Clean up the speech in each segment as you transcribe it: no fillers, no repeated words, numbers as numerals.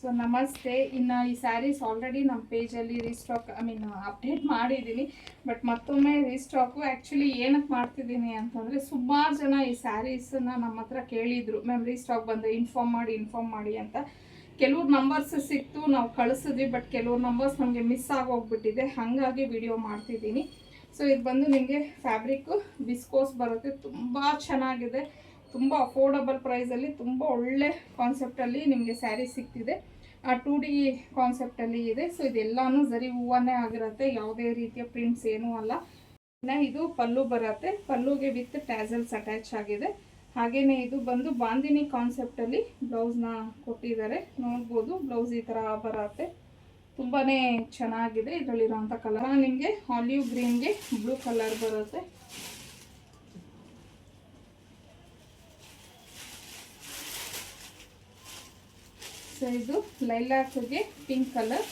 So ನಮಸ್ತೆ. ಇನ್ನು ಈ ಸ್ಯಾರೀಸ್ ಆಲ್ರೆಡಿ ನಮ್ಮ ಪೇಜಲ್ಲಿ ಅಪ್ಡೇಟ್ ಮಾಡಿದ್ದೀನಿ. ಬಟ್ ಮತ್ತೊಮ್ಮೆ ರೀಸ್ಟಾಕು ಆ್ಯಕ್ಚುಲಿ ಏನಕ್ಕೆ ಮಾಡ್ತಿದ್ದೀನಿ ಅಂತಂದರೆ, ಸುಮಾರು ಜನ ಈ ಸ್ಯಾರೀಸನ್ನು ನಮ್ಮ ಹತ್ರ ಕೇಳಿದರು, ಮ್ಯಾಮ್ ರೀಸ್ಟಾಕ್ ಬಂದರೆ ಇನ್ಫಾರ್ಮ್ ಮಾಡಿ ಅಂತ. ಕೆಲವ್ರು ನಂಬರ್ಸ್ ಸಿಕ್ತು, ನಾವು ಕಳಿಸಿದ್ವಿ. ಬಟ್ ಕೆಲವ್ರು ನಂಬರ್ಸ್ ನಮಗೆ ಮಿಸ್ ಆಗೋಗ್ಬಿಟ್ಟಿದೆ, ಹಾಗಾಗಿ ವಿಡಿಯೋ ಮಾಡ್ತಿದ್ದೀನಿ. ಸೊ ಇದು ಬಂದು ನಿಮಗೆ ಫ್ಯಾಬ್ರಿಕ್ಕು ವಿಸ್ಕೋಸ್ ಬರುತ್ತೆ, ತುಂಬ ಚೆನ್ನಾಗಿದೆ, ತುಂಬ ಅಫೋರ್ಡಬಲ್ ಪ್ರೈಸಲ್ಲಿ ತುಂಬ ಒಳ್ಳೆ ಕಾನ್ಸೆಪ್ಟಲ್ಲಿ ನಿಮಗೆ ಸ್ಯಾರಿ ಸಿಗ್ತಿದೆ. 2D ಕಾನ್ಸೆಪ್ಟಲ್ಲಿ ಇದೆ. ಸೊ ಇದೆಲ್ಲನೂ ಸರಿ ಹೂವನ್ನೇ ಆಗಿರುತ್ತೆ, ಯಾವುದೇ ರೀತಿಯ ಪ್ರಿಂಟ್ಸ್ ಏನೂ ಅಲ್ಲ. ಇನ್ನು ಇದು ಪಲ್ಲು ಬರುತ್ತೆ, ಪಲ್ಲುಗೆ ವಿತ್ ಟ್ಯಾಸಲ್ಸ್ ಅಟ್ಯಾಚ್ ಆಗಿದೆ. ಹಾಗೆಯೇ ಇದು ಬಂದು ಬಾಂದಿನಿ ಕಾನ್ಸೆಪ್ಟಲ್ಲಿ ಬ್ಲೌಸ್ನ ಕೊಟ್ಟಿದ್ದಾರೆ, ನೋಡ್ಬೋದು. ಬ್ಲೌಸ್ ಈ ಥರ ಬರುತ್ತೆ, ತುಂಬಾ ಚೆನ್ನಾಗಿದೆ. ಇದರಲ್ಲಿರೋಂಥ ಕಲರ್ ನಿಮಗೆ ಆಲಿವ್ ಗ್ರೀನ್ಗೆ ಬ್ಲೂ ಕಲರ್ ಬರುತ್ತೆ. ಸೊ ಇದು ಲೈಲಾಕ್ಗೆ ಪಿಂಕ್ ಕಲರ್,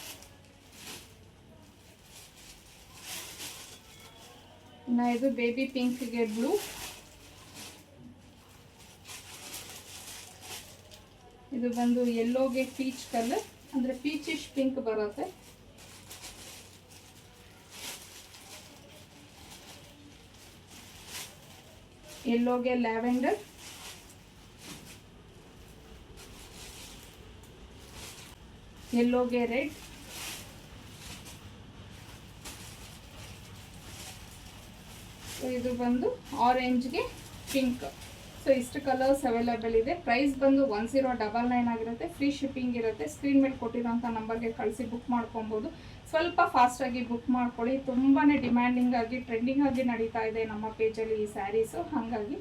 ಇನ್ನು ಇದು ಬೇಬಿ ಪಿಂಕ್ಗೆ ಬ್ಲೂ, ಇದು ಬಂದು ಯೆಲ್ಲೋಗೆ ಪೀಚ್ ಕಲರ್, ಅಂದರೆ ಪೀಚಿಶ್ ಪಿಂಕ್ ಬರುತ್ತೆ. ಯೆಲ್ಲೋಗೆ ಲ್ಯಾವೆಂಡರ್, ಯೆಲ್ಲೋಗೆ ರೆಡ್, ಇದು ಬಂದು ಆರೆಂಜ್ಗೆ ಪಿಂಕ್. ಸೊ ಇಷ್ಟು ಕಲರ್ಸ್ ಅವೈಲೇಬಲ್ ಇದೆ. ಪ್ರೈಸ್ ಬಂದು 1099 ಆಗಿರುತ್ತೆ, ಫ್ರೀ ಶಿಪ್ಪಿಂಗ್ ಇರುತ್ತೆ. ಸ್ಕ್ರೀನ್ ಮೇಲೆ ಕೊಟ್ಟಿರೋಂಥ ನಂಬರ್ಗೆ ಕಳಿಸಿ ಬುಕ್ ಮಾಡ್ಕೊಬೋದು. ಸ್ವಲ್ಪ ಫಾಸ್ಟಾಗಿ ಬುಕ್ ಮಾಡ್ಕೊಳ್ಳಿ, ತುಂಬಾ ಡಿಮ್ಯಾಂಡಿಂಗ್ ಆಗಿ ಟ್ರೆಂಡಿಂಗ್ ಆಗಿ ನಡೀತಾ ಇದೆ ನಮ್ಮ ಪೇಜಲ್ಲಿ ಈ ಸ್ಯಾರೀಸು, ಹಾಗಾಗಿ